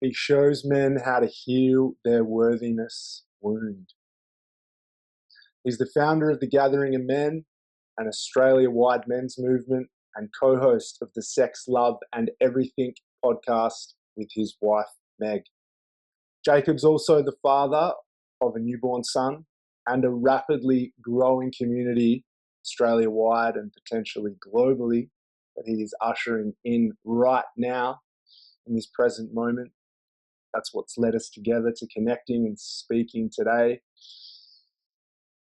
He shows men how to heal their worthiness wound. He's the founder of the Gathering of Men, an Australia-wide men's movement, and co-host of the Sex, Love and Everything podcast with his wife, Meg. Jacob's also the father of a newborn son and a rapidly growing community Australia-wide and potentially globally that he is ushering in right now in this present moment. That's what's led us together to connecting and speaking today.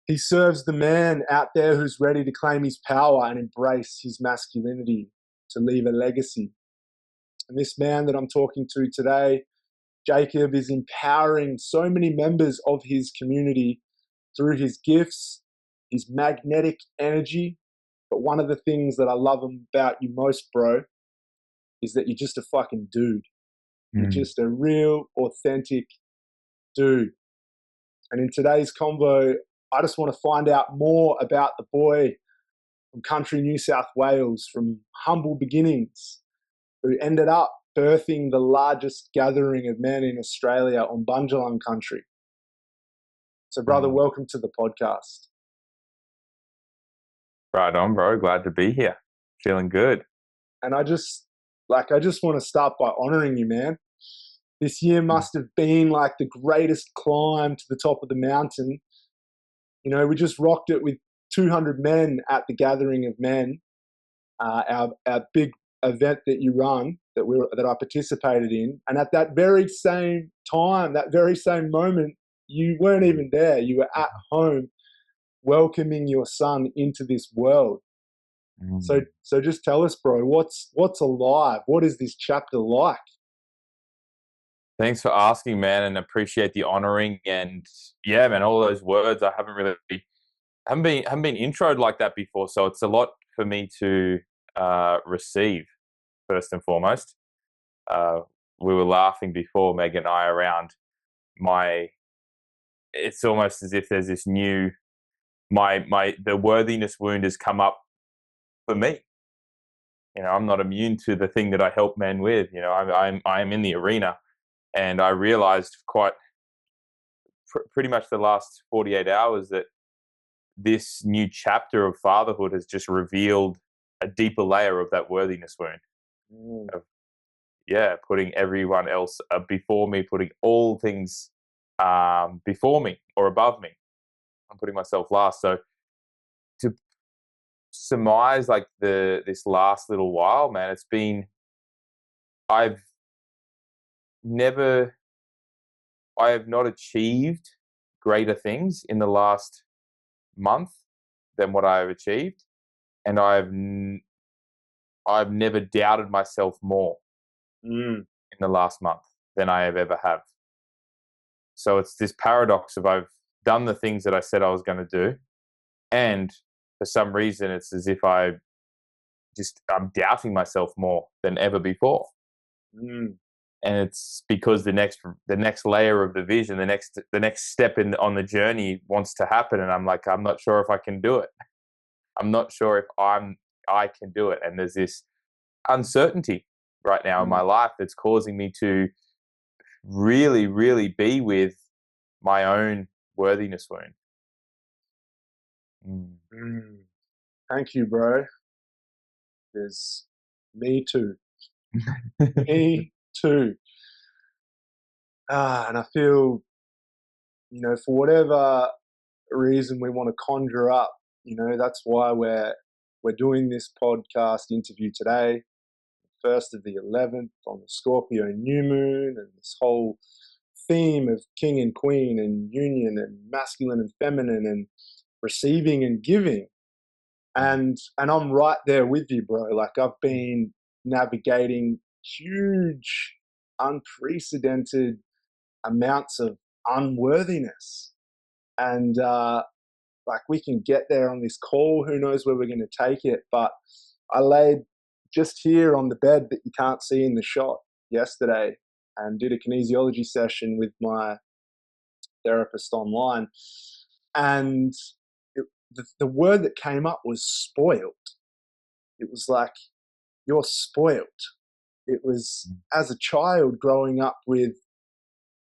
He serves the man out there who's ready to claim his power and embrace his masculinity to leave a legacy. And this man that I'm talking to today, Jacob, is empowering so many members of his community through his gifts, his magnetic energy. But one of the things that I love about you most, bro, is that you're just a fucking dude. You're just a real, authentic dude. And in today's convo, I just want to find out more about the boy from country New South Wales, from humble beginnings, who ended up birthing the largest gathering of men in Australia on Bundjalung country. So, brother, welcome to the podcast. Right on, bro. Glad to be here. Feeling good. And I just want to start by honoring you, man. This year must have been like the greatest climb to the top of the mountain. You know, we just rocked it with 200 men at the Gathering of Men, our big event that you run, that I participated in. And at that very same time, that very same moment, you weren't even there. You were at home welcoming your son into this world. So just tell us, bro, what's alive? What is this chapter like? Thanks for asking, man, and appreciate the honoring. And yeah, man, all those words I haven't been introed like that before, so it's a lot for me to receive. First and foremost, we were laughing before, Meg and I, around it's almost as if there's this new the worthiness wound has come up for me. You know, I'm not immune to the thing that I help men with. You know, I'm in the arena. And I realized pretty much the last 48 hours that this new chapter of fatherhood has just revealed a deeper layer of that worthiness wound. Of, putting everyone else before me, putting all things before me or above me. I'm putting myself last. So to surmise like this last little while, man, I have not achieved greater things in the last month than what I have achieved, and I've never doubted myself more in the last month than I have ever have. So it's this paradox of I've done the things that I said I was going to do, and for some reason it's as if I'm doubting myself more than ever before. And it's because the next layer of the vision, the next step on the journey wants to happen, and I'm like, I'm not sure if I can do it. I'm not sure if I can do it, and there's this uncertainty right now in my life that's causing me to really, really be with my own worthiness wound. Thank you, bro. There's me too. Me too. And I feel, you know, for whatever reason we want to conjure up, you know, that's why we're doing this podcast interview today, 1st of the 11th on the Scorpio new moon, and this whole theme of king and queen and union and masculine and feminine and receiving and giving. And I'm right there with you, bro. Like, I've been navigating huge, unprecedented amounts of unworthiness. And like, we can get there on this call. Who knows where we're going to take it? But I laid just here on the bed that you can't see in the shot yesterday and did a kinesiology session with my therapist online. And the word that came up was spoiled. It was like, you're spoiled. It was as a child growing up with,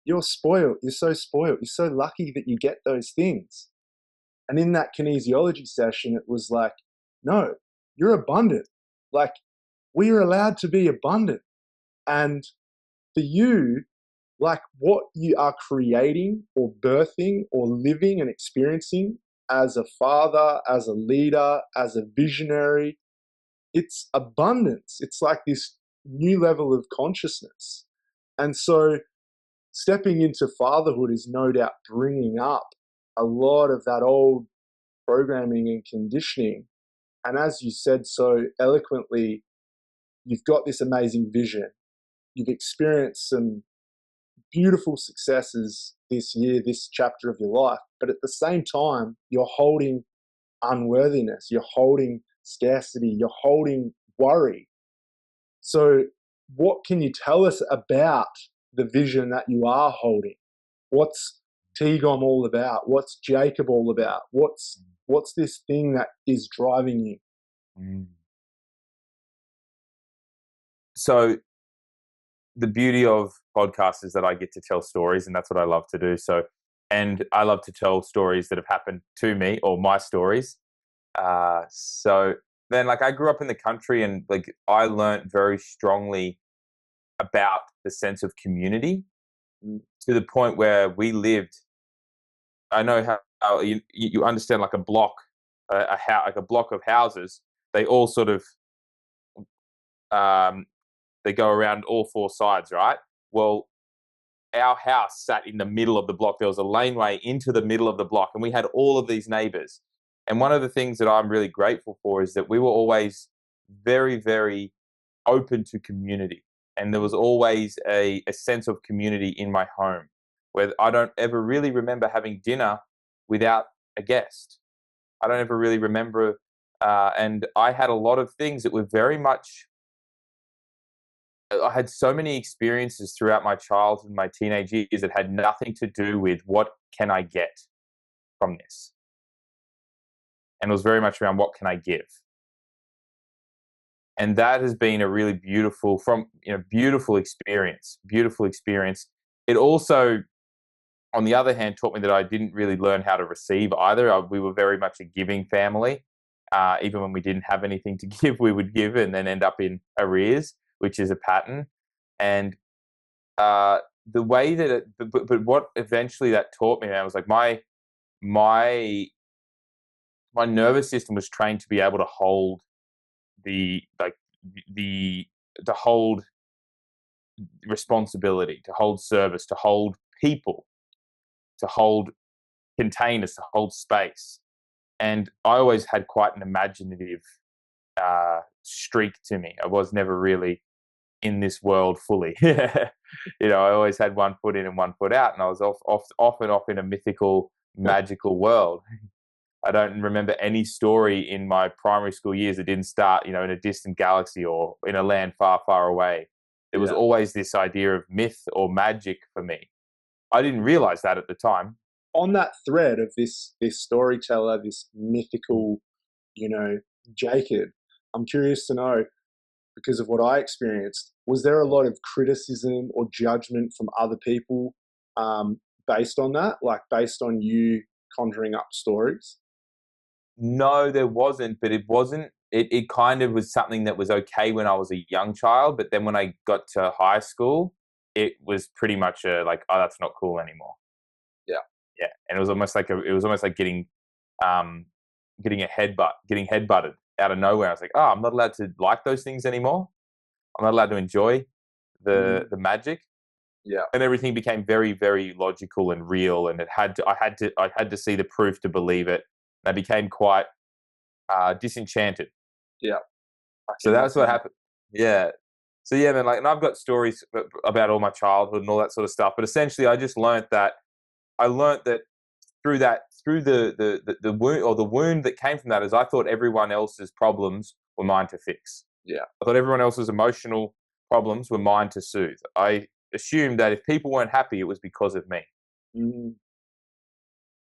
you're spoiled, you're so spoiled, you're so lucky that you get those things. And in that kinesiology session, it was like, no, you're abundant. Like, we are allowed to be abundant. And for you, like what you are creating or birthing or living and experiencing as a father, as a leader, as a visionary, it's abundance. It's like this new level of consciousness. And so stepping into fatherhood is no doubt bringing up a lot of that old programming and conditioning. And as you said so eloquently, you've got this amazing vision. You've experienced some beautiful successes this year, this chapter of your life. But at the same time, you're holding unworthiness, you're holding scarcity, you're holding worry. So, what can you tell us about the vision that you are holding? What's Tigom all about? What's Jacob all about? What's this thing that is driving you? So the beauty of podcasts is that I get to tell stories, and that's what I love to do. So, and I love to tell stories that have happened to me, or my stories. So then, like, I grew up in the country, and like I learned very strongly about the sense of community, to the point where we lived. I know how you understand, like a block, like a block of houses. They all sort of they go around all four sides, right? Well, our house sat in the middle of the block. There was a laneway into the middle of the block, and we had all of these neighbors. And one of the things that I'm really grateful for is that we were always very, very open to community. And there was always a sense of community in my home, where I don't ever really remember having dinner without a guest. I don't ever really remember. And I had a lot of things that were very much, I had so many experiences throughout my childhood and my teenage years that had nothing to do with what can I get from this. And it was very much around what can I give. And that has been a really beautiful, beautiful experience. It also, on the other hand, taught me that I didn't really learn how to receive either. We were very much a giving family. Even when we didn't have anything to give, we would give and then end up in arrears, which is a pattern. And the way that but what eventually that taught me, man, was like my nervous system was trained to be able to hold the to hold responsibility, to hold service, to hold people, to hold containers, to hold space. And I always had quite an imaginative streak to me. I was never really in this world fully. I always had one foot in and one foot out, and I was off in a mythical, magical world. I don't remember any story in my primary school years that didn't start, in a distant galaxy or in a land far, far away. There was always this idea of myth or magic for me. I didn't realize that at the time. On that thread of this storyteller, this mythical, Jacob, I'm curious to know, because of what I experienced, was there a lot of criticism or judgment from other people based on that, like based on you conjuring up stories? No, there wasn't, but it wasn't. It kind of was something that was okay when I was a young child, but then when I got to high school, it was pretty much like, oh, that's not cool anymore. Yeah, and it was almost like getting headbutted out of nowhere. I was like, oh, I'm not allowed to like those things anymore. I'm not allowed to enjoy the magic. Yeah, and everything became very, very logical and real, and I had to see the proof to believe it. And I became quite disenchanted. Yeah. So that's what happened. Yeah. So yeah, man. Like, and I've got stories about all my childhood and all that sort of stuff. But essentially, I just learned that through the wound, or the wound that came from that, is I thought everyone else's problems were mine to fix. Yeah. I thought everyone else's emotional problems were mine to soothe. I assumed that if people weren't happy, it was because of me. Mm-hmm.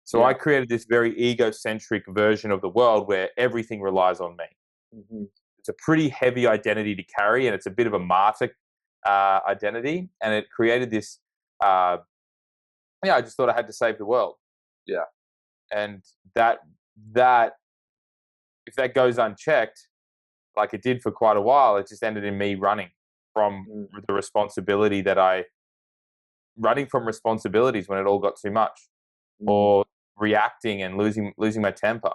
So I created this very egocentric version of the world where everything relies on me. Mm-hmm. It's a pretty heavy identity to carry, and it's a bit of a martyr identity, and it created this. I just thought I had to save the world, Yeah. and that if that goes unchecked, like it did for quite a while, it just ended in me from Mm. the responsibility that I running from responsibilities when it all got too much, Mm. or reacting and losing my temper.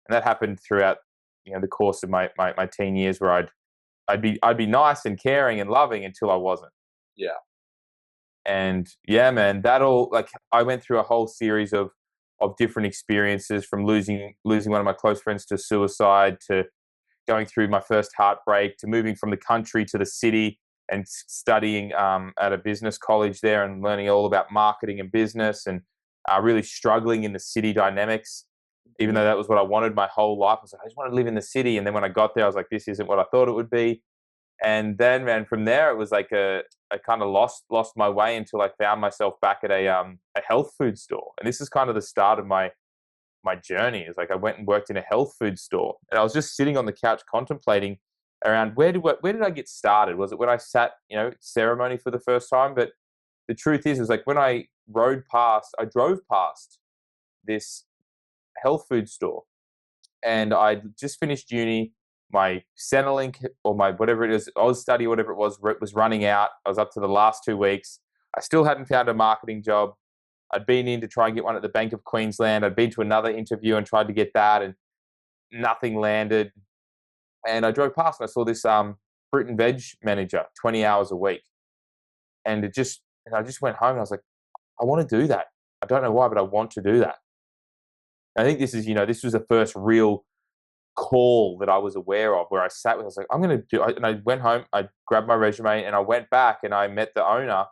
And that happened throughout the course of my teen years, where I'd be nice and caring and loving until I wasn't. Yeah. And yeah, man, like I went through a whole series of different experiences, from losing one of my close friends to suicide, to going through my first heartbreak, to moving from the country to the city and studying at a business college there and learning all about marketing and business, and really struggling in the city dynamics. Even Mm. though that was what I wanted my whole life, I was like, I just want to live in the city. And then when I got there, I was like, this isn't what I thought it would be. And then, man, from there, it was like I kind of lost my way until I found myself back at a health food store. And this is kind of the start of my journey. Is like I went and worked in a health food store, and I was just sitting on the couch contemplating around where did I get started? Was it when I sat ceremony for the first time? But the truth is like when I drove past this health food store, and I just finished uni. My Centrelink or my whatever it is, Oz study, whatever it was running out. I was up to the last 2 weeks. I still hadn't found a marketing job. I'd been in to try and get one at the Bank of Queensland. I'd been to another interview and tried to get that, and nothing landed. And I drove past and I saw this fruit and veg manager, 20 hours a week. And I just went home and I was like, I want to do that. I don't know why, but I want to do that. I think this was the first real call that I was aware of, where I sat with, I was like, I'm going to do it. And I went home, I grabbed my resume, and I went back and I met the owner.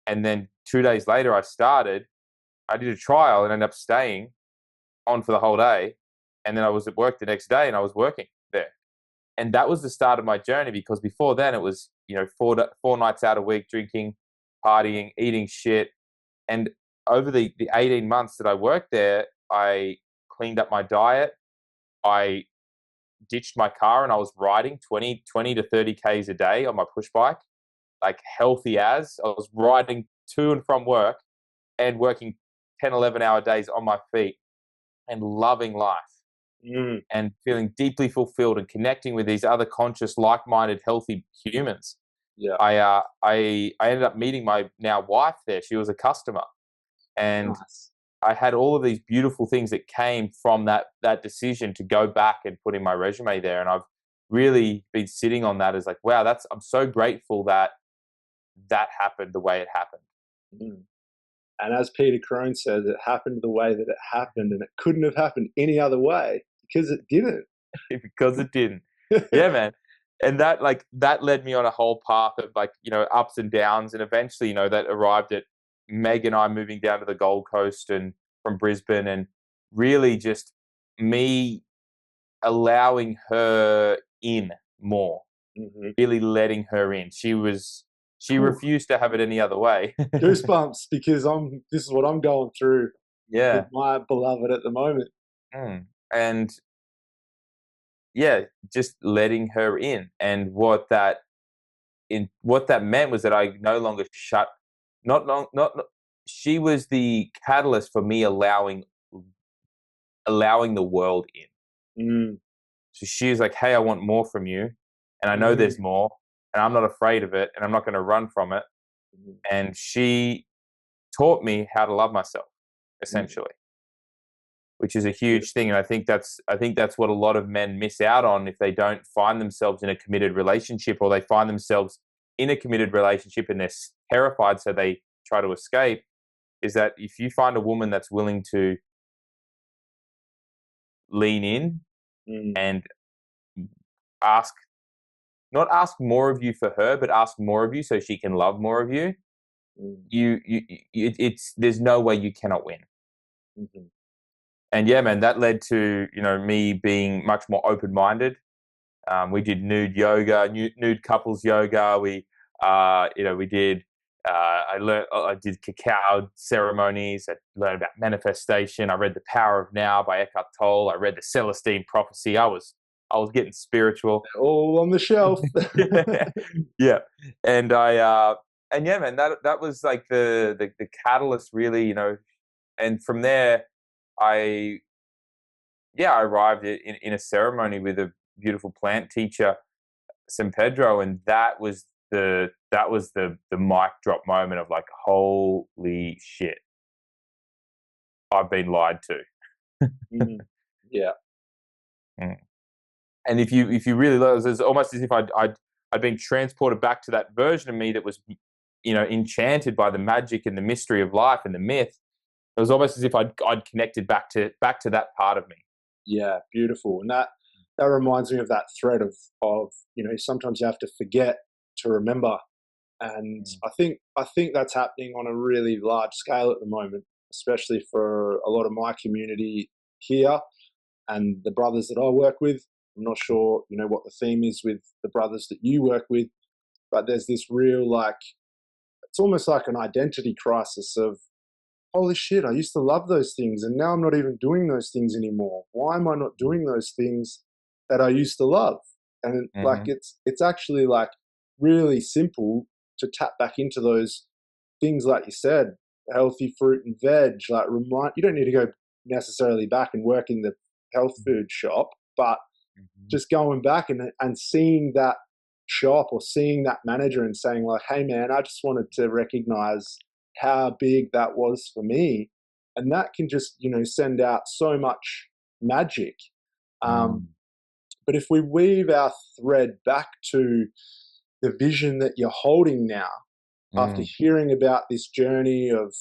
And then 2 days later, I did a trial and ended up staying on for the whole day. And then I was at work the next day and I was working there. And that was the start of my journey, because before then it was, 4 nights out a week, drinking, partying, eating shit. And over the 18 months that I worked there, I cleaned up my diet. I ditched my car and I was riding 20 to 30 Ks a day on my push bike, like healthy as. I was riding to and from work and working 10, 11-hour days on my feet and loving life and feeling deeply fulfilled and connecting with these other conscious, like-minded, healthy humans. Yeah. I ended up meeting my now wife there. She was a customer. And Nice. I had all of these beautiful things that came from that decision to go back and put in my resume there. And I've really been sitting on that as like, wow, I'm so grateful that happened the way it happened. Mm. And as Peter Crone says, it happened the way that it happened, and it couldn't have happened any other way because it didn't. Because it didn't. Yeah, man. And that led me on a whole path of ups and downs, and eventually, that arrived at Meg and I moving down to the Gold Coast and from Brisbane, and really just me allowing her in more, really letting her in. She Cool. refused to have it any other way. Goosebumps, because this is what I'm going through with Yeah. my beloved at the moment. And yeah, just letting her in. And what that meant was that I no longer she was the catalyst for me allowing the world in. So she was like, hey, I want more from you. And I know there's more, and I'm not afraid of it, and I'm not going to run from it. And she taught me how to love myself, essentially, which is a huge thing. And I think that's what a lot of men miss out on if they don't find themselves in a committed relationship, or they find themselves in a committed relationship and they're terrified, so they try to escape. Is that if you find a woman that's willing to lean in and not ask more of you for her, but ask more of you so she can love more of you, there's no way you cannot win. And yeah, man, that led to me being much more open-minded. We did nude yoga, nude couples yoga. We did. I did cacao ceremonies. I learned about manifestation. I read The Power of Now by Eckhart Tolle. I read the Celestine Prophecy. I was I was getting spiritual. All on the shelf. Yeah, yeah. And and yeah, man, that was like the catalyst, really, And from there, I I arrived in a ceremony with a beautiful plant teacher, San Pedro, and that was the mic drop moment of like, holy shit, I've been lied to. Mm. Yeah. Mm. And if you really look, it's almost as if I'd been transported back to that version of me that was, enchanted by the magic and the mystery of life and the myth. It was almost as if I'd connected back to that part of me. Yeah, beautiful. And that reminds me of that thread of sometimes you have to forget to remember. And Mm. I think that's happening on a really large scale at the moment, especially for a lot of my community here and the brothers that I work with. I'm not sure, what the theme is with the brothers that you work with, but there's this real, like, it's almost like an identity crisis of, holy shit, I used to love those things and now I'm not even doing those things anymore. Why am I not doing those things that I used to love? And like Mm-hmm. it's actually like really simple to tap back into those things like you said, healthy fruit and veg, like remind you don't need to go necessarily back and work in the health food shop, but Mm-hmm. just going back and seeing that shop or seeing that manager and saying like, hey man, I just wanted to recognize how big that was for me. And that can just, send out so much magic. Um, Mm. but if we weave our thread back to the vision that you're holding now, after Mm. hearing about this journey of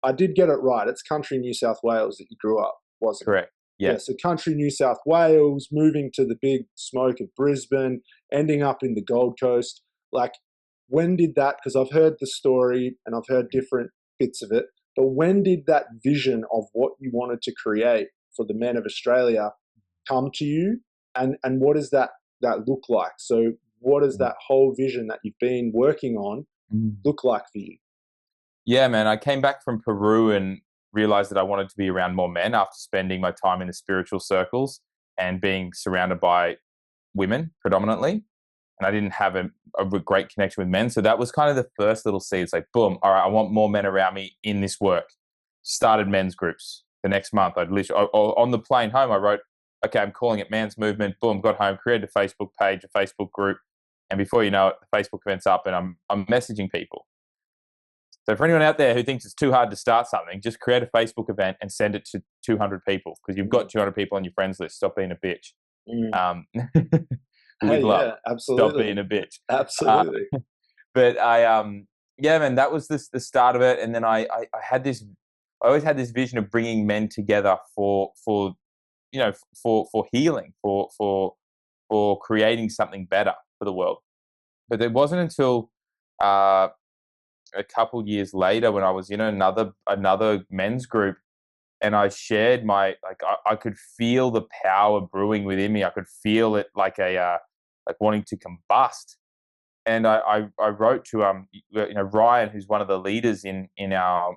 I did get it right. It's country New South Wales that you grew up, wasn't it? Correct. Yeah, Yeah. so country New South Wales, moving to the big smoke of Brisbane, ending up in the Gold Coast. Like, when did that? Because I've heard the story and I've heard different bits of it, but when did that vision of what you wanted to create for the men of Australia come to you? And what does that look like? So, what does Mm. that whole vision that you've been working on Mm. look like for you? Yeah, man. I came back from Peru and realized that I wanted to be around more men after spending my time in the spiritual circles and being surrounded by women predominantly. And I didn't have a great connection with men. So that was kind of the first little seed. It's like, boom, all right, I want more men around me in this work. Started men's groups. The next month, I'd literally, on the plane home, I wrote, okay, I'm calling it Man's Movement. Boom, got home, created a Facebook page, a Facebook group. And before you know it, the Facebook event's up and I'm messaging people. So for anyone out there who thinks it's too hard to start something, just create a Facebook event and send it to 200 people because you've got Mm, 200 people on your friends list. Stop being a bitch. mm. Um, with Hey, love. yeah, Stop absolutely, being a bitch. Uh, absolutely. but yeah, man, that was the start of it. And then I had this, I always had this vision of bringing men together for for healing, for creating something better for the world. But it wasn't until uh, a couple years later when I was in another men's group and I shared I could feel the power brewing within me. I could feel it like like wanting to combust. And I wrote to Ryan, who's one of the leaders in our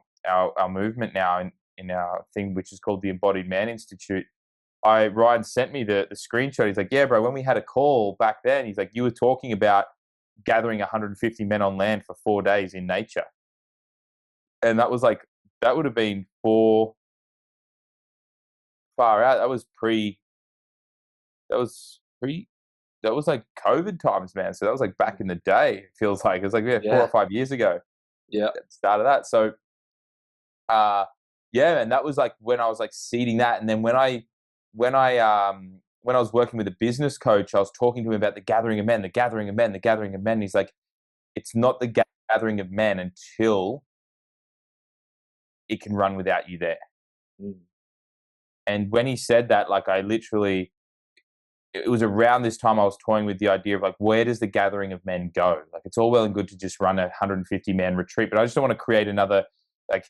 movement now in our thing, which is called the Embodied Man Institute. Ryan sent me the screenshot. He's like, yeah, bro, when we had a call back then, he's like, you were talking about gathering 150 men on land for 4 days in nature. And that would have been far out. That was pre, that was like COVID times, man. So that was like back in the day. It feels like it was like, yeah, 4 or 5 years ago. Yeah, At the start of that. So, uh, yeah, and that was like when I was like seeding that. And then when I was working with a business coach, I was talking to him about the gathering of men, the gathering of men, the gathering of men. And he's like, it's not the gathering of men until it can run without you there. mm, And when he said that, like I literally, it was around this time I was toying with the idea of like, where does the gathering of men go? Like, it's all well and good to just run a 150 man retreat, but I just don't want to create another like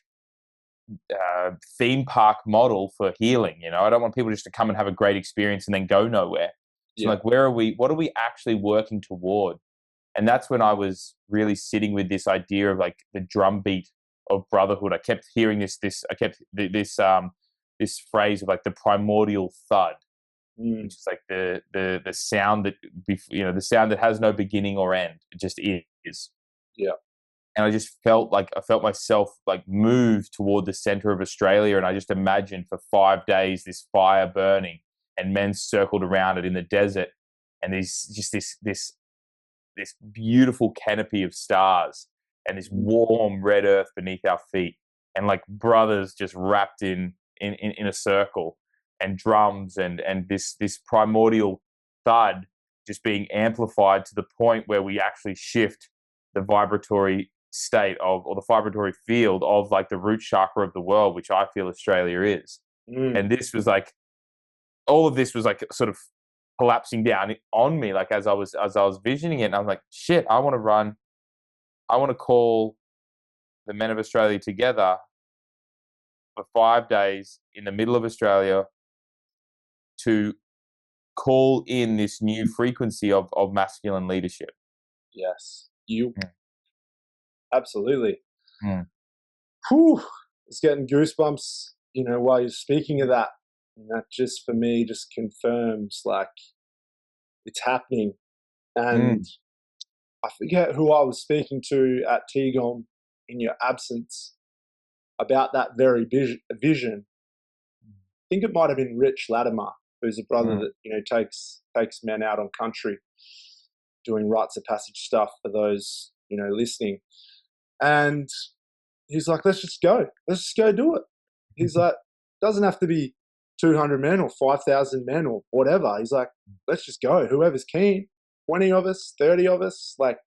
theme park model for healing. I don't want people just to come and have a great experience and then go nowhere. So yeah, like, where are we? What are we actually working toward? And that's when I was really sitting with this idea of like the drumbeat of brotherhood. I kept hearing this phrase of like the primordial thud. Mm. which is like the sound that the sound that has no beginning or end. It just is. Yeah. And I felt myself like move toward the center of Australia, and I just imagined for 5 days this fire burning, and men circled around it in the desert, and there's just this beautiful canopy of stars, and this warm red earth beneath our feet, and like brothers just wrapped in a circle, and drums and this primordial thud just being amplified to the point where we actually shift the vibratory state of, or the vibratory field of, like the root chakra of the world, which I feel Australia is. Mm. And this was like, all of this was like sort of collapsing down on me, like as I was visioning it. And I'm like, shit, I want to run. I want to call the men of Australia together for 5 days in the middle of Australia to call in this new frequency of masculine leadership. Yes. You Mm. absolutely. Mm. Whew. It's getting goosebumps, while you're speaking of that. And that just for me just confirms like it's happening. And Mm. I forget who I was speaking to at Tigom in your absence about that very vision. I think it might have been Rich Latimer, who's a brother Mm. that takes men out on country, doing rites of passage stuff for those listening. And he's like, let's just go do it. He's like, doesn't have to be 200 men or 5,000 men or whatever. He's like, let's just go. Whoever's keen, 20 of us, 30 of us, like,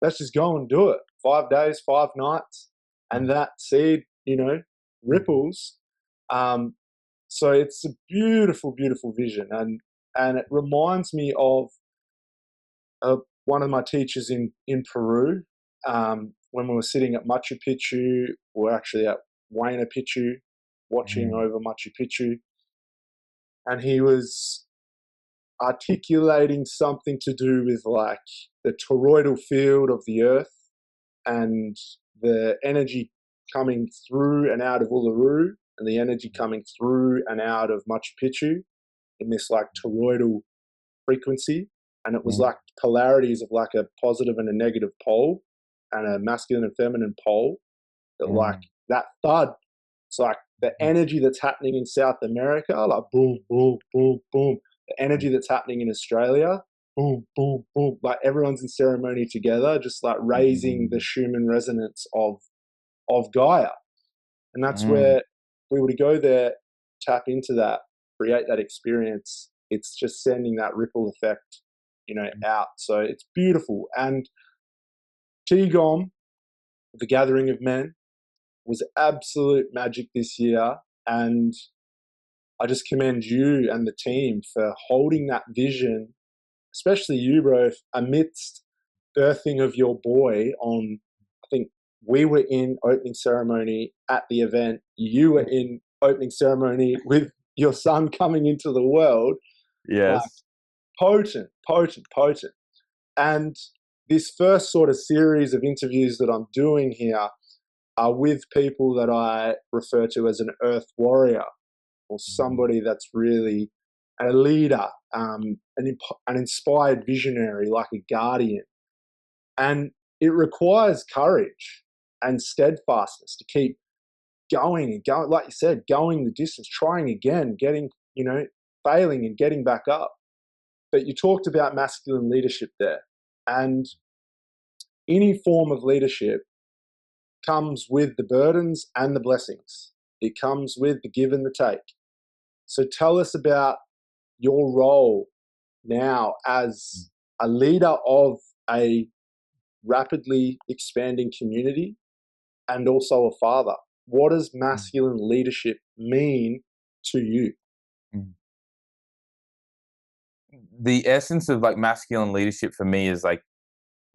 let's just go and do it. 5 days, 5 nights. And that seed, ripples. So it's a beautiful, beautiful vision. And it reminds me of one of my teachers in Peru. When we were sitting at Machu Picchu, we're actually at Huayna Picchu, watching Mm. over Machu Picchu. And he was articulating something to do with like the toroidal field of the earth and the energy coming through and out of Uluru and the energy coming through and out of Machu Picchu in this like toroidal frequency. And it was Mm. like polarities of like a positive and a negative pole and a masculine and feminine pole that like Mm. that thud. It's like the energy that's happening in South America, like boom, boom, boom, boom. The energy that's happening in Australia, boom, boom, boom. Like everyone's in ceremony together, just like raising the Schumann resonance of Gaia. And that's Mm. where if we were to go there, tap into that, create that experience, it's just sending that ripple effect, out. So it's beautiful. And Qigong, the gathering of men, was absolute magic this year. And I just commend you and the team for holding that vision, especially you, bro, amidst birthing of your boy on, I think we were in opening ceremony at the event. You were in opening ceremony with your son coming into the world. Like Yes. potent, potent, potent. And this first sort of series of interviews that I'm doing here are with people that I refer to as an earth warrior or somebody that's really a leader, an inspired visionary, like a guardian. And it requires courage and steadfastness to keep going and going, like you said, going the distance, trying again, getting, failing and getting back up. But you talked about masculine leadership there. And any form of leadership comes with the burdens and the blessings. It comes with the give and the take. So tell us about your role now as a leader of a rapidly expanding community and also a father. What does masculine leadership mean to you? Mm. The essence of like masculine leadership for me is like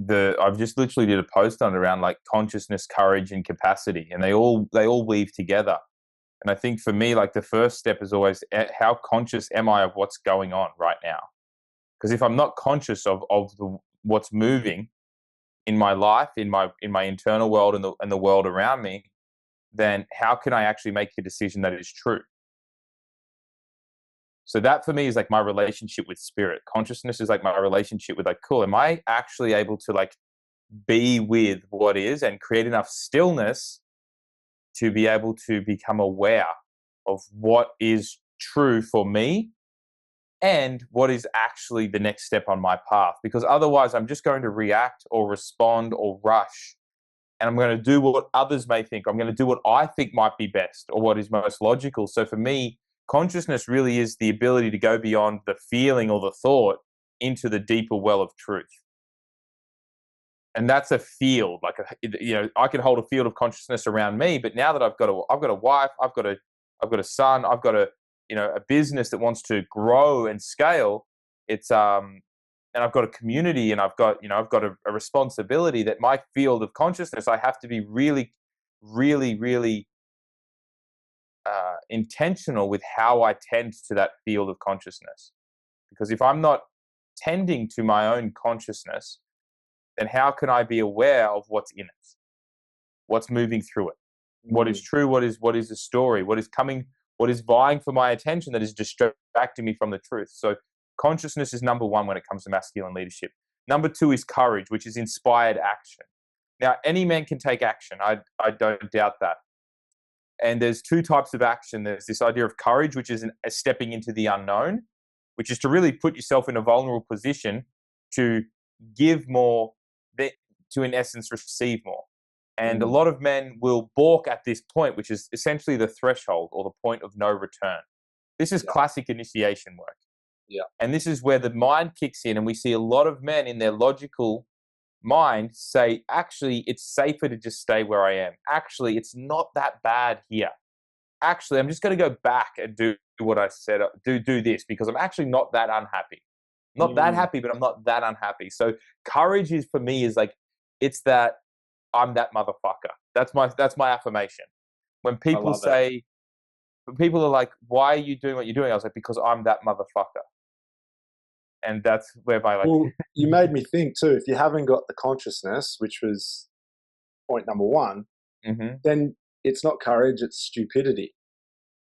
I've just literally did a post on it around like consciousness, courage, and capacity, and they all weave together. And I think for me, like the first step is always how conscious am I of what's going on right now? Because if I'm not conscious of what's moving in my life, in my internal world and the world around me, then how can I actually make a decision that is true? So that for me is like my relationship with spirit. Consciousness is like my relationship with like, cool, am I actually able to like be with what is and create enough stillness to be able to become aware of what is true for me and what is actually the next step on my path? Because otherwise I'm just going to react or respond or rush, and I'm going to do what others may think. I'm going to do what I think might be best or what is most logical. So for me, consciousness really is the ability to go beyond the feeling or the thought into the deeper well of truth. And that's a field, like I could hold a field of consciousness around me, but now that I've got a wife, I've got a son, I've got a business that wants to grow and scale. It's and I've got a community, and I've got a responsibility that my field of consciousness, I have to be really, really, really intentional with how I tend to that field of consciousness. Because if I'm not tending to my own consciousness, then how can I be aware of what's in it, what's moving through it, what is true, what is the story, what is vying for my attention that is distracting me from the truth. So consciousness is number one when it comes to masculine leadership. Number two is courage, which is inspired action. Now, any man can take action. I don't doubt that. And there's two types of action. There's this idea of courage, which is a stepping into the unknown, which is to really put yourself in a vulnerable position to give more, to in essence receive more. And a lot of men will balk at this point, which is essentially the threshold or the point of no return. This is classic initiation work. Yeah. And this is where the mind kicks in, and we see a lot of men in their logical mind say, actually, it's safer to just stay where I am. Actually, it's not that bad here. Actually, I'm just going to go back and do what I said, do this, because I'm actually not that unhappy. I'm not that happy, but I'm not that unhappy. So courage is, for me, is like, it's that I'm that motherfucker. That's my affirmation. When people say, when people are like, why are you doing what you're doing? I was like, because I'm that motherfucker. And that's where my like. Well, you made me think too. If you haven't got the consciousness, which was point number one, then it's not courage; it's stupidity.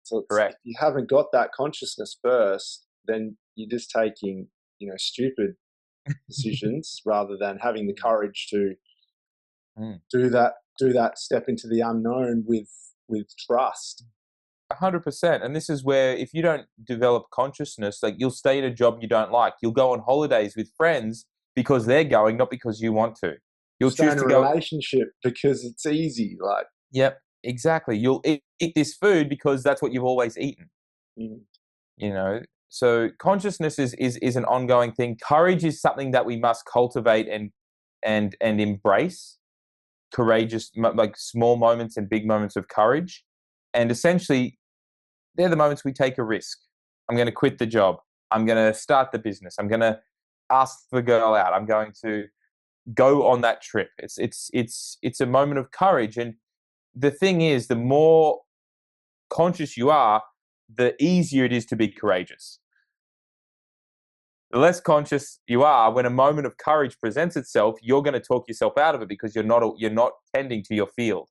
So Correct. If you haven't got that consciousness first, then you're just taking stupid decisions rather than having the courage to do that step into the unknown with trust. 100%. And this is where, if you don't develop consciousness, like, you'll stay at a job you don't like. You'll go on holidays with friends because they're going, not because you want to. You'll stay choose in to a go relationship because it's easy. Like, yep, exactly. You'll eat this food because that's what you've always eaten. So consciousness is an ongoing thing. Courage is something that we must cultivate and embrace. Courageous, like small moments and big moments of courage. And essentially, they're the moments we take a risk. I'm going to quit the job. I'm going to start the business. I'm going to ask the girl out. I'm going to go on that trip. It's a moment of courage. And the thing is, the more conscious you are, the easier it is to be courageous. The less conscious you are, when a moment of courage presents itself, you're going to talk yourself out of it because you're not tending to your field.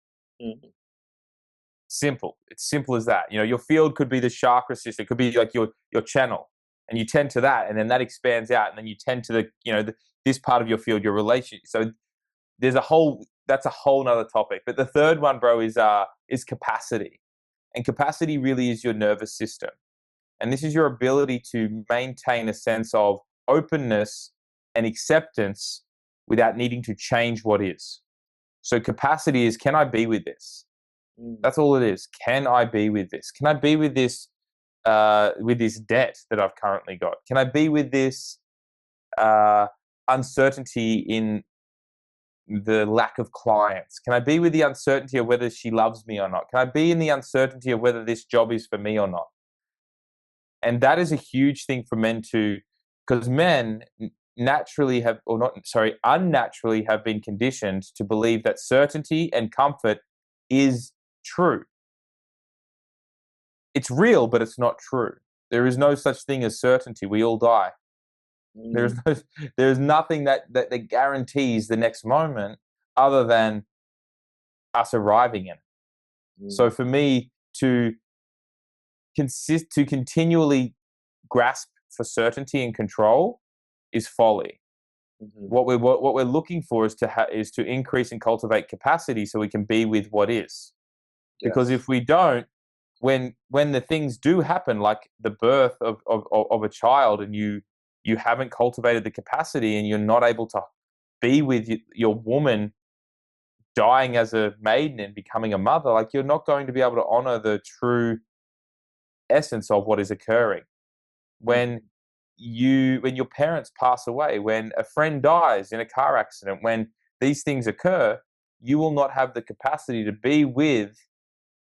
Simple. It's simple as that. Your field could be the chakra system. It could be like your channel, and you tend to that, and then that expands out, and then you tend to this part of your field, your relationship. So that's a whole nother topic. But the third one, bro, is capacity, and capacity really is your nervous system, and this is your ability to maintain a sense of openness and acceptance without needing to change what is. So capacity is, can I be with this? That's all it is. Can I be with this? Can I be with this debt that I've currently got? Can I be with this uncertainty in the lack of clients? Can I be with the uncertainty of whether she loves me or not? Can I be in the uncertainty of whether this job is for me or not? And that is a huge thing for men to, because men unnaturally have been conditioned to believe that certainty and comfort is true. It's real, but it's not true. There is no such thing as certainty. We all die. There's nothing that guarantees the next moment other than us arriving in it. So for me to continually grasp for certainty and control is folly. Mm-hmm. What we're looking for is to increase and cultivate capacity so we can be with what is. Because Yes. if we don't, when the things do happen, like the birth of a child, and you haven't cultivated the capacity, and you're not able to be with your woman dying as a maiden and becoming a mother, like, you're not going to be able to honor the true essence of what is occurring. When your parents pass away, when a friend dies in a car accident, when these things occur, you will not have the capacity to be with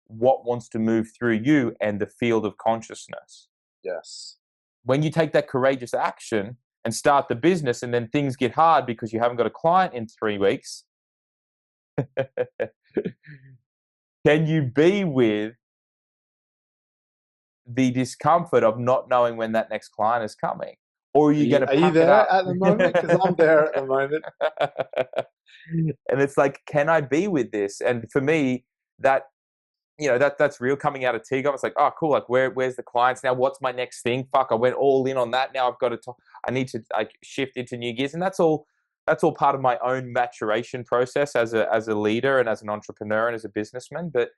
what wants to move through you and the field of consciousness. Yes. When you take that courageous action and start the business, and then things get hard because you haven't got a client in 3 weeks, can you be with the discomfort of not knowing when that next client is coming? Or are you going to Are you pack it there up? at the moment? Because I'm there at the moment. And it's like, can I be with this? And for me, that, that's real. Coming out of TGOM, it's like, oh, cool. Like, where's the clients now? What's my next thing? Fuck, I went all in on that. Now I've got to I need to, like, shift into new gears. And that's all part of my own maturation process as a leader and as an entrepreneur and as a businessman. But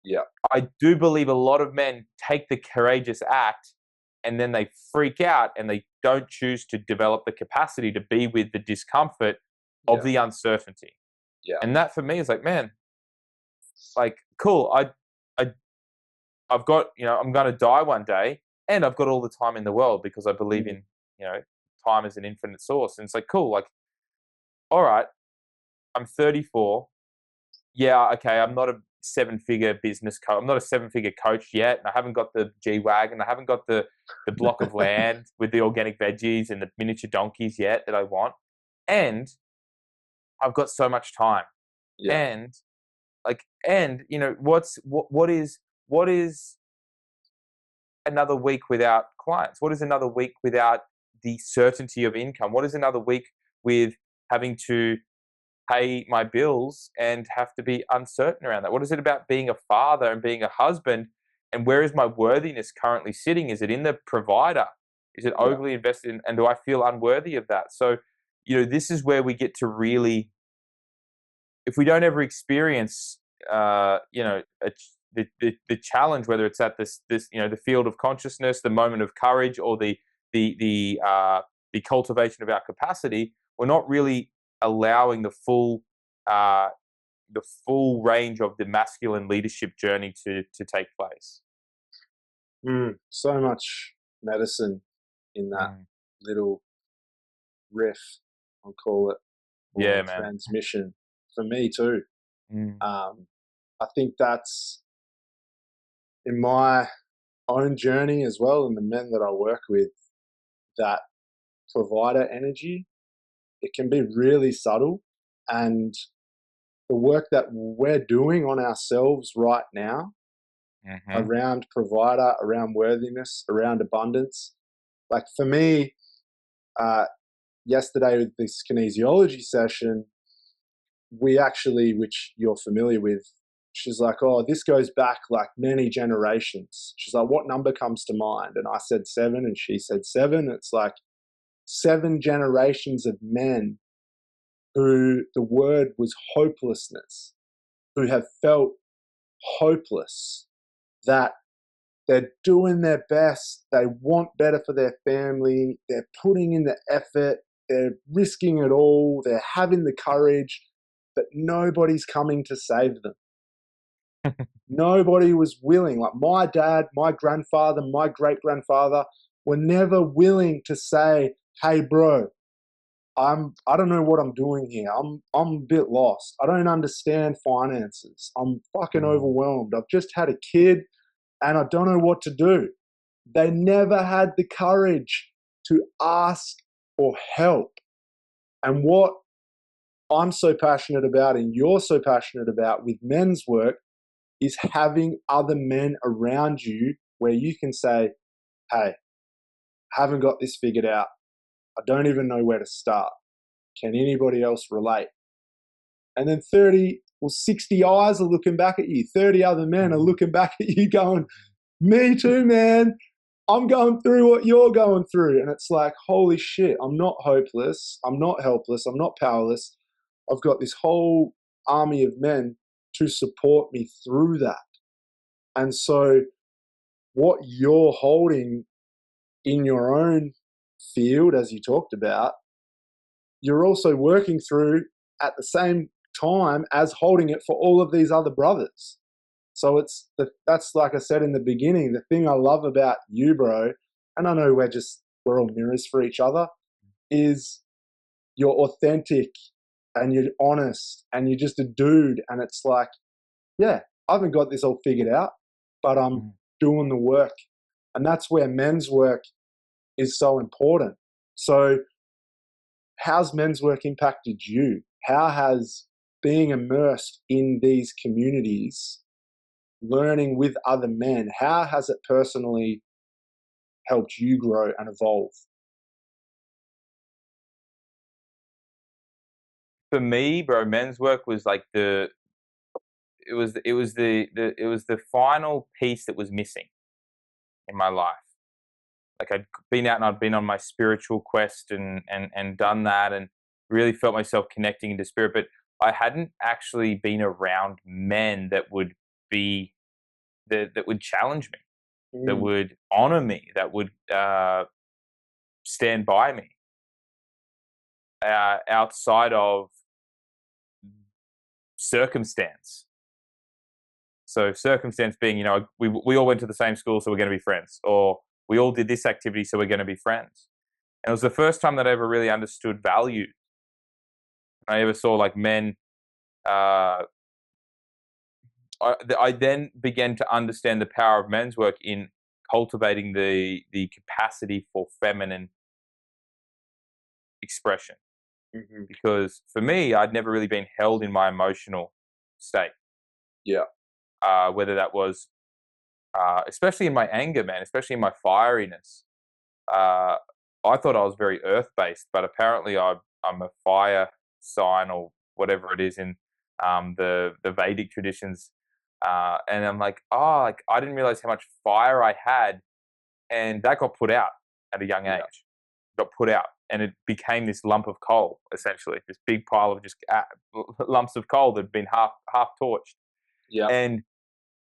Yeah. I do believe a lot of men take the courageous act and then they freak out and they don't choose to develop the capacity to be with the discomfort of the uncertainty. Yeah. And that for me is like, man, like, cool. I've got, I'm going to die one day, and I've got all the time in the world because I believe in, time as an infinite source. And it's like, cool. Like, all right, I'm 34. Yeah. Okay. I'm not a 7-figure business coach. I'm not a 7-figure coach yet. And I haven't got the G-Wagon. I haven't got the block of land with the organic veggies and the miniature donkeys yet that I want. And I've got so much time. Yeah. And what is another week without clients? What is another week without the certainty of income? What is another week with having to pay my bills and have to be uncertain around that? What is it about being a father and being a husband? And where is my worthiness currently sitting? Is it in the provider? Is it overly invested in? And do I feel unworthy of that? So, this is where we get to really, if we don't ever experience, the challenge, whether it's at this the field of consciousness, the moment of courage, or the cultivation of our capacity, we're not really allowing the full range of the masculine leadership journey to take place. So much medicine in that little riff, I'll call it, or man. transmission for me too. I think that's in my own journey as well, and the men that I work with, that provider energy, it can be really subtle. And the work that we're doing on ourselves right now around provider, around worthiness, around abundance, like for me, yesterday with this kinesiology session, we actually, which you're familiar with, she's like, oh, this goes back like many generations. She's like, what number comes to mind? And I said 7, and she said 7. It's like 7 generations of men who the word was hopelessness, who have felt hopeless, that they're doing their best, they want better for their family, they're putting in the effort, they're risking it all, they're having the courage, but nobody's coming to save them. Nobody was willing. Like my dad, my grandfather, my great-grandfather were never willing to say, hey bro, I don't know what I'm doing here. I'm a bit lost. I don't understand finances. I'm fucking overwhelmed. I've just had a kid and I don't know what to do. They never had the courage to ask for help. And what I'm so passionate about, and you're so passionate about with men's work, is having other men around you where you can say, hey, I haven't got this figured out. I don't even know where to start. Can anybody else relate? And then 30 or 60 eyes are looking back at you. 30 other men are looking back at you going, me too, man. I'm going through what you're going through. And it's like, holy shit, I'm not hopeless. I'm not helpless. I'm not powerless. I've got this whole army of men to support me through that. And so, what you're holding in your own field, as you talked about, you're also working through at the same time as holding it for all of these other brothers. So that's like I said in the beginning, the thing I love about you, bro, and I know we're all mirrors for each other, is you're authentic and you're honest and you're just a dude. And it's like, yeah, I haven't got this all figured out, but I'm doing the work. And that's where men's work is so important. So, how's men's work impacted you? How has being immersed in these communities, learning with other men, how has it personally helped you grow and evolve? For me, bro, men's work was like it was the final piece that was missing in my life. Like I'd been out and I'd been on my spiritual quest and done that and really felt myself connecting into spirit, but I hadn't actually been around men that would be that would challenge me, that Mm, would honor me, that would stand by me outside of circumstance. So circumstance being, we all went to the same school, so we're going to be friends, or we all did this activity, so we're going to be friends. And it was the first time that I ever really understood value. I ever saw like men. Uh, I then began to understand the power of men's work in cultivating the capacity for feminine expression. mhm. Because for me, I'd never really been held in my emotional state. Yeah. Whether that was, especially in my anger, man, especially in my fieriness. Uh, I thought I was very earth based, but apparently I'm a fire sign or whatever it is in the Vedic traditions. And I'm like, oh, like I didn't realize how much fire I had, and that got put out at a young Yeah. age. Got put out, and it became this lump of coal, essentially, this big pile of just lumps of coal that had been half torched. Yeah. And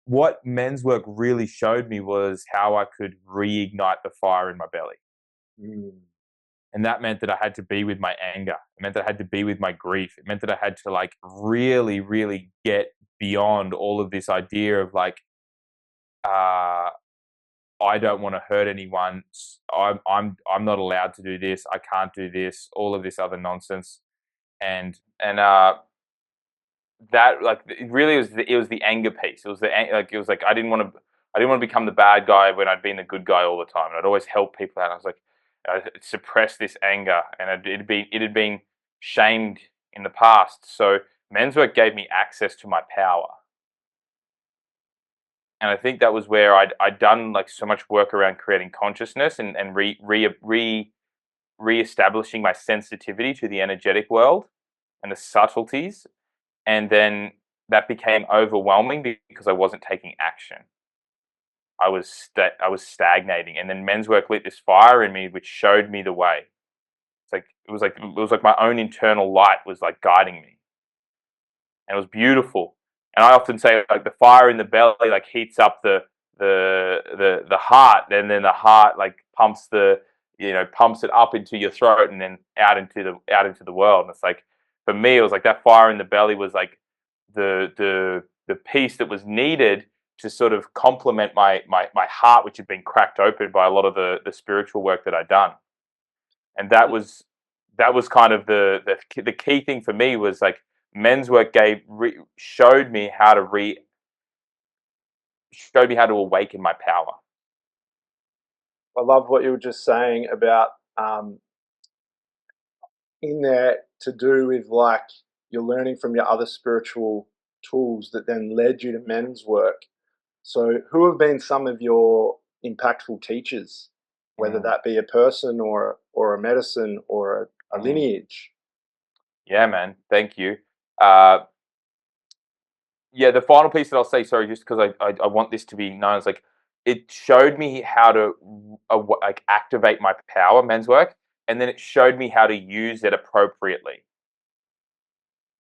what men's work really showed me was how I could reignite the fire in my belly. Mm. And that meant that I had to be with my anger. It meant that I had to be with my grief. It meant that I had to like really, really get beyond all of this idea of like, uh, I don't want to hurt anyone. I'm not allowed to do this. I can't do this. All of this other nonsense. And that like it really was it was the anger piece. It was it was like I didn't want to become the bad guy when I'd been the good guy all the time. And I'd always help people out. I was like I suppressed this anger, and it had been shamed in the past. So men's work gave me access to my power, and I think that was where I'd done like so much work around creating consciousness and re-establishing my sensitivity to the energetic world and the subtleties, and then that became overwhelming because I wasn't taking action. I was stagnating, and then men's work lit this fire in me, which showed me the way. It was like my own internal light was like guiding me, and it was beautiful. And I often say like the fire in the belly like heats up the heart, and then the heart like pumps it up into your throat and then out into the world. And it's like for me, it was like that fire in the belly was like the piece that was needed to sort of complement my heart, which had been cracked open by a lot of the spiritual work that I'd done. And that was kind of the key thing for me was like men's work showed me how to awaken my power. I love what you were just saying about in there to do with like you're learning from your other spiritual tools that then led you to men's work. So, who have been some of your impactful teachers, whether Mm, that be a person or a medicine or a mm. lineage? Yeah, man. Thank you. Uh, yeah, the final piece that I'll say, sorry, just because I want this to be known, is like it showed me how to like activate my power, men's work, and then it showed me how to use it appropriately,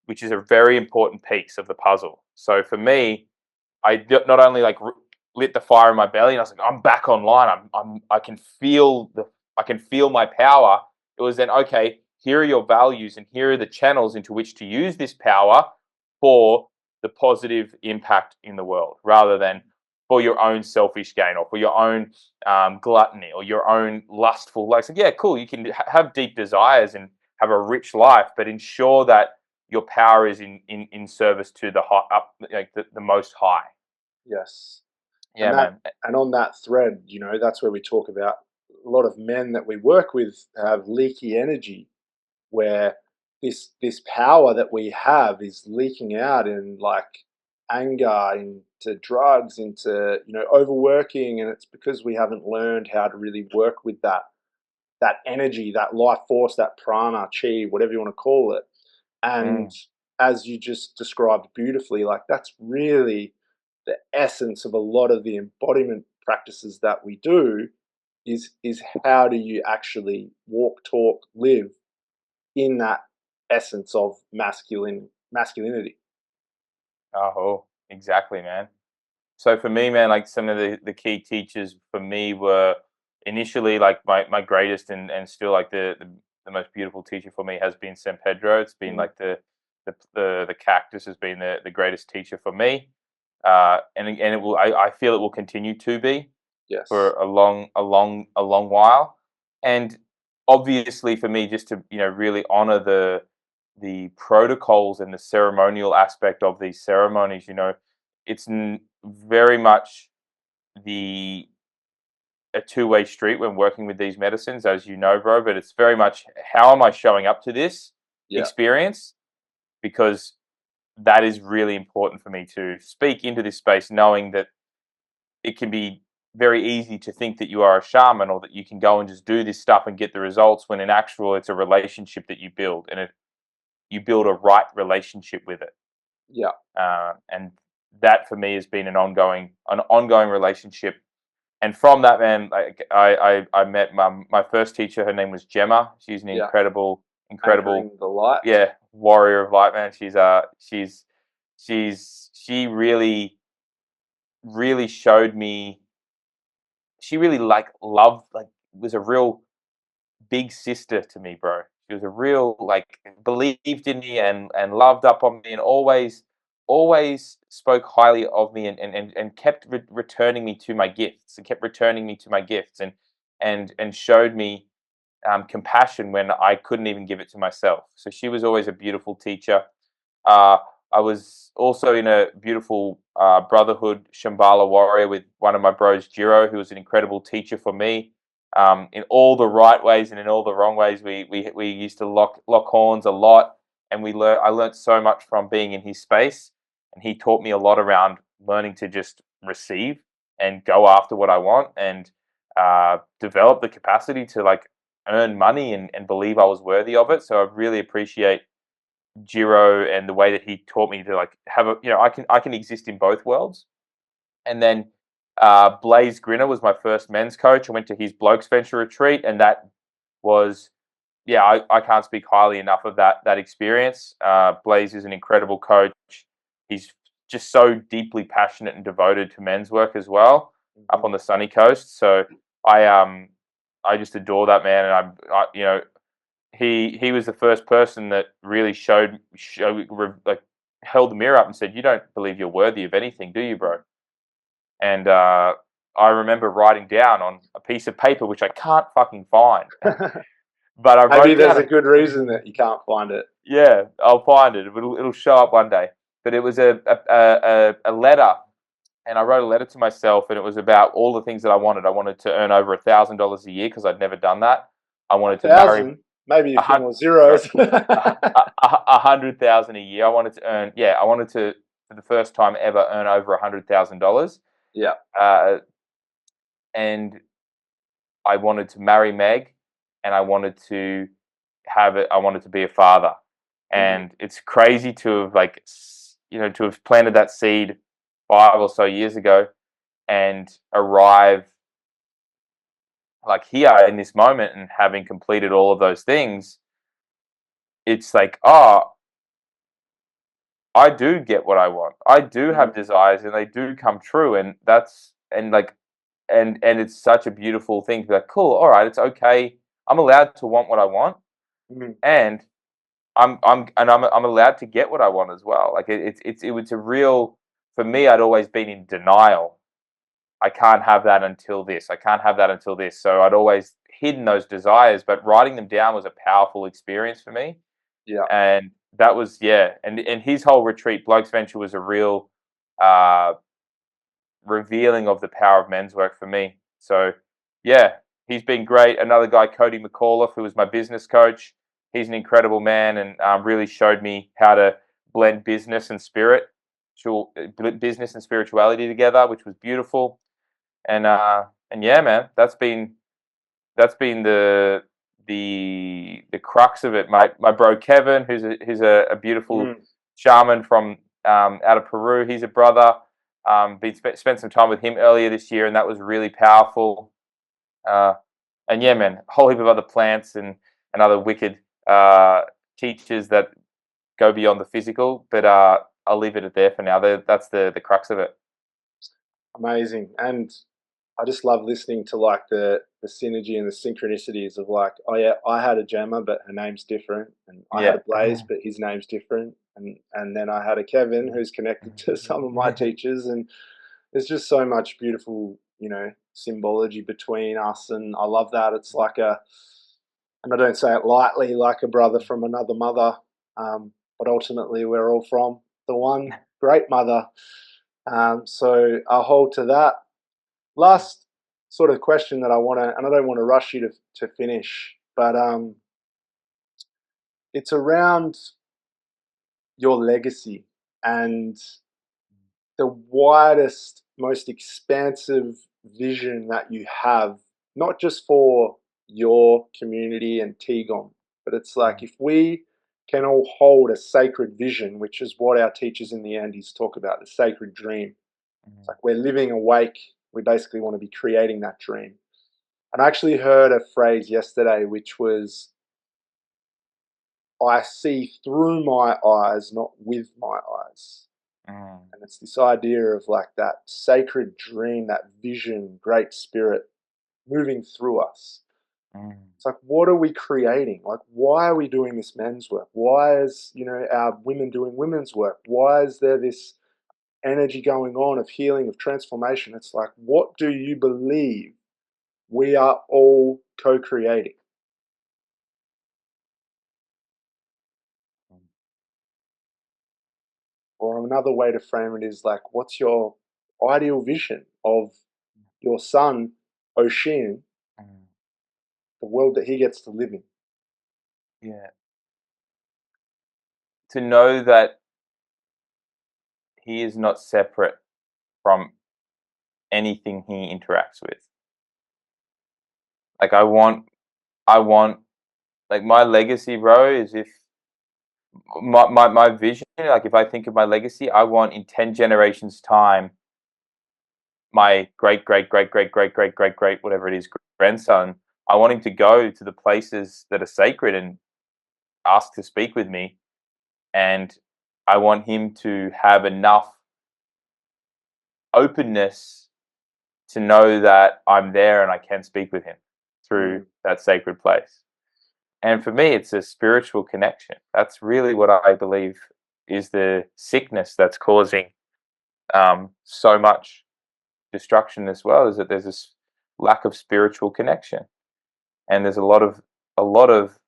which is a very important piece of the puzzle. So for me, I not only like lit the fire in my belly, and I was like, I'm back online. I can feel I can feel my power. It was then, okay, here are your values, and here are the channels into which to use this power for the positive impact in the world, rather than for your own selfish gain or for your own gluttony or your own lustful. Like, so yeah, cool. You can have deep desires and have a rich life, but ensure that your power is in service to the high, up, like the most high. Yes. Yeah, And that, man. and on that thread, you know, that's where we talk about a lot of men that we work with have leaky energy, where this power that we have is leaking out in like anger, into drugs, into, you know, overworking, and it's because we haven't learned how to really work with that energy, that life force, that prana, chi, whatever you want to call it. And Mm. as you just described beautifully, like that's really the essence of a lot of the embodiment practices that we do, is how do you actually walk, talk, live in that essence of masculinity. Oh, exactly, man. So for me, man, like some of the key teachers for me were initially like my greatest and still like the most beautiful teacher for me has been San Pedro. It's been Mm, like the cactus has been the greatest teacher for me. And it will I feel it will continue to be for yes. a long while. And obviously for me, just to really honor the protocols and the ceremonial aspect of these ceremonies, it's very much the a two-way street when working with these medicines, as you know, bro. But it's very much, how am I showing up to this Yeah. experience? Because that is really important for me to speak into this space, knowing that it can be very easy to think that you are a shaman or that you can go and just do this stuff and get the results, when in actual it's a relationship that you build, and you build a right relationship with it. Yeah. And that for me has been an ongoing relationship. And from that, man, like I met my first teacher. Her name was Gemma. She's an Yeah. incredible, Anchoring the light. yeah, warrior of light, man. She really showed me. She really like loved, like, was a real big sister to me, bro. She was a real, like, believed in me and loved up on me, and always spoke highly of me, and kept returning me to my gifts, and kept returning me to my gifts, and showed me compassion when I couldn't even give it to myself. So she was always a beautiful teacher. Uh, I was also in a beautiful brotherhood Shambhala warrior with one of my bros, Jiro, who was an incredible teacher for me. In all the right ways and in all the wrong ways, we used to lock horns a lot, and I learned so much from being in his space, and he taught me a lot around learning to just receive and go after what I want, and develop the capacity to like earn money and believe I was worthy of it. So I really appreciate Jiro and the way that he taught me to like have a, I can exist in both worlds. And then Blaze Grinner was my first men's coach. I went to his Blokes Venture retreat, and that was, yeah, I can't speak highly enough of that experience. Blaze is an incredible coach. He's just so deeply passionate and devoted to men's work as well, up Mm-hmm. on the sunny coast. So I just adore that man, and he was the first person that really like held the mirror up and said, "You don't believe you're worthy of anything, do you, bro?" And I remember writing down on a piece of paper, which I can't fucking find, but I Maybe wrote there's a down, good reason that you can't find it. yeah, I'll find it. It'll show up one day. But it was a letter, and I wrote a letter to myself, and it was about all the things that I wanted. I wanted to earn over $1,000 a year because I'd never done that. I A wanted to marry thousand, maybe a a few hundred, more sorry, zeros. 100,000 a year. I wanted to earn, yeah, I wanted to, for the first time ever, earn over $100,000. Yeah. Uh, and I wanted to marry Meg, and I wanted to have it. I wanted to be a father, Mm-hmm. and it's crazy to have to have planted that seed 5 or so years ago, and arrive like here in this moment and having completed all of those things, it's like, oh, I do get what I want. I do Mm, have desires and they do come true. And that's, and like, and it's such a beautiful thing to be like, cool, all right, it's okay. I'm allowed to want what I want, mm, and I'm allowed to get what I want as well. Like it was a real, for me, I'd always been in denial. I can't have that until this. I can't have that until this. So I'd always hidden those desires, but writing them down was a powerful experience for me. yeah. And that was, yeah. And his whole retreat, Blokes Venture, was a real uh, revealing of the power of men's work for me. So yeah, he's been great. Another guy, Cody McAuliffe, who was my business coach. He's an incredible man and really showed me how to blend business and spirituality together, which was beautiful. And and yeah, man, that's been the crux of it. My bro Kevin, who's a beautiful Mm, shaman from out of Peru. He's a brother. Spent some time with him earlier this year, and that was really powerful. Uh, and yeah, man, a whole heap of other plants and other wicked teachers that go beyond the physical. But I'll leave it at there for now. That's the crux of it. amazing. And I just love listening to like the synergy and the synchronicities of like, oh yeah, I had a Gemma, but her name's different, and I had Yeah. a Blaze, but his name's different, and then I had a Kevin who's connected to some of my teachers, and there's just so much beautiful, symbology between us, and I love that. It's like and I don't say it lightly, like a brother from another mother, but ultimately we're all from the one great mother. So I'll hold to that. Last sort of question that I want to, and I don't want to rush you to finish, but it's around your legacy and the widest, most expansive vision that you have, not just for your community and Tigom, but it's like if we can all hold a sacred vision, which is what our teachers in the Andes talk about, the sacred dream. It's like we're living awake. We basically want to be creating that dream. And I actually heard a phrase yesterday, which was, I see through my eyes, not with my eyes. Mm, And it's this idea of like that sacred dream, that vision, great spirit moving through us. mm, It's like, what are we creating? Like, why are we doing this men's work? Why is, our women doing women's work? Why is there this energy going on of healing, of transformation? It's like, what do you believe we are all co creating? Or another way to frame it is like, what's your ideal vision of your son, Oshin, mm. the world that he gets to live in? Yeah. To know that he is not separate from anything he interacts with. Like I want like my legacy, bro, is if my vision, like if I think of my legacy, I want in 10 generations time my great great great great great great great great whatever it is grandson, I want him to go to the places that are sacred and ask to speak with me, and I want him to have enough openness to know that I'm there and I can speak with him through Mm, that sacred place. And for me, it's a spiritual connection. That's really what I believe is the sickness that's causing so much destruction as well. Is that there's this lack of spiritual connection, and there's a lot of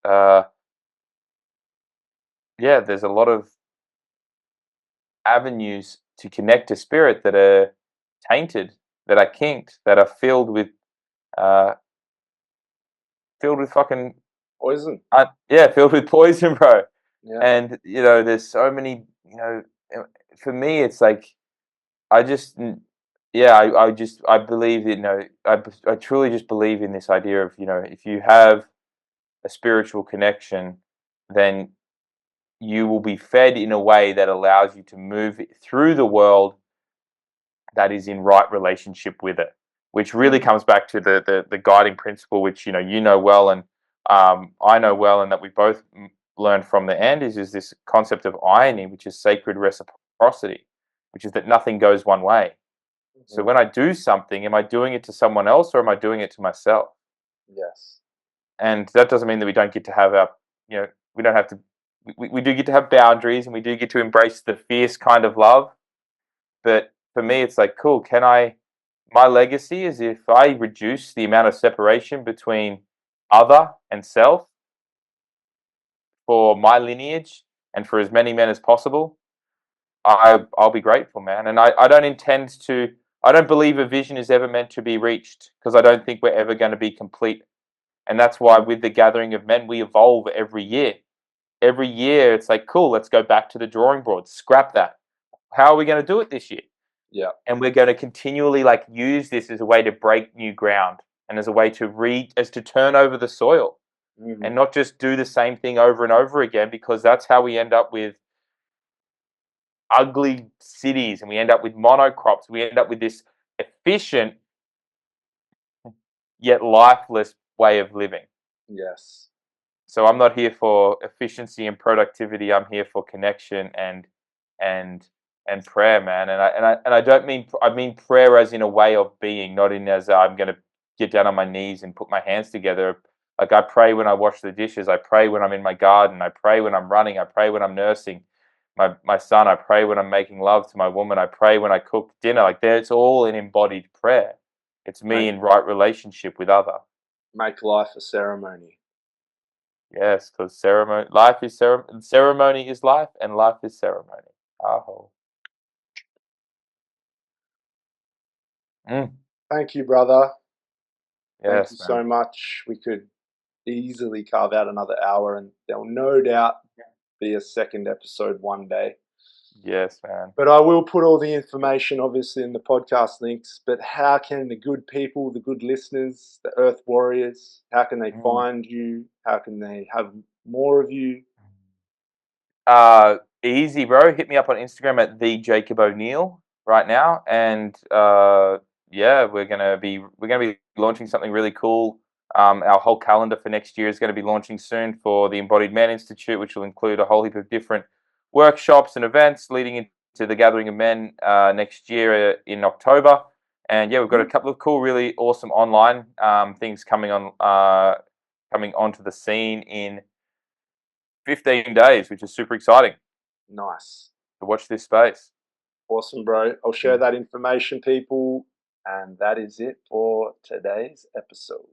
uh, yeah, there's a lot of avenues to connect to spirit that are tainted, that are kinked, that are uh, filled with fucking poison. yeah, filled with poison, bro. Yeah. And there's so many. For me, it's like I just, yeah, I believe that, I truly just believe in this idea of if you have a spiritual connection, then you will be fed in a way that allows you to move through the world that is in right relationship with it, which really comes back to the guiding principle, which you know well, and I know well, and that we both learned from the end is this concept of irony, which is sacred reciprocity, which is that nothing goes one way. So when I do something, am I doing it to someone else or am I doing it to myself? Yes. And that doesn't mean that we don't get to have our, we don't have to, we do get to have boundaries and we do get to embrace the fierce kind of love. But for me, it's like, cool, my legacy is if I reduce the amount of separation between other and self for my lineage and for as many men as possible, I'll be grateful, man. And I don't intend to, I don't believe a vision is ever meant to be reached because I don't think we're ever going to be complete. And that's why with the gathering of men, we evolve every year. Every year, it's like, cool, let's go back to the drawing board, scrap that. How are we going to do it this year? Yeah. And we're going to continually use this as a way to break new ground and as a way to turn over the soil and not just do the same thing over and over again, because that's how we end up with ugly cities and we end up with monocrops. We end up with this efficient yet lifeless way of living. Yes. So I'm not here for efficiency and productivity. I'm here for connection and prayer, man. And I don't mean, I mean prayer as in a way of being, not in as I'm going to get down on my knees and put my hands together. Like I pray when I wash the dishes. I pray when I'm in my garden. I pray when I'm running. I pray when I'm nursing my son. I pray when I'm making love to my woman. I pray when I cook dinner. Like it's all an embodied prayer. It's me in right relationship with other. Make life a ceremony. Yes, because ceremony is life, and life is ceremony. Aho. Mm, Thank you, brother. Thank you yes, so man. much. We could easily carve out another hour, and there'll no doubt be a second episode one day. Yes, man. But I will put all the information, obviously, in the podcast links. But how can the good people, the good listeners, the Earth Warriors, how can they Mm. find you? How can they have more of you? Easy, bro. Hit me up on Instagram at the Jacob O'Neill right now, and yeah, we're gonna be launching something really cool. Our whole calendar for next year is going to be launching soon for the Embodied Man Institute, which will include a whole heap of different workshops and events leading into the Gathering of Men next year in October. And yeah, we've got a couple of cool, really awesome online things coming onto the scene in 15 days, which is super exciting Nice. to watch this space. Awesome, bro. I'll share that information, people. And that is it for today's episode.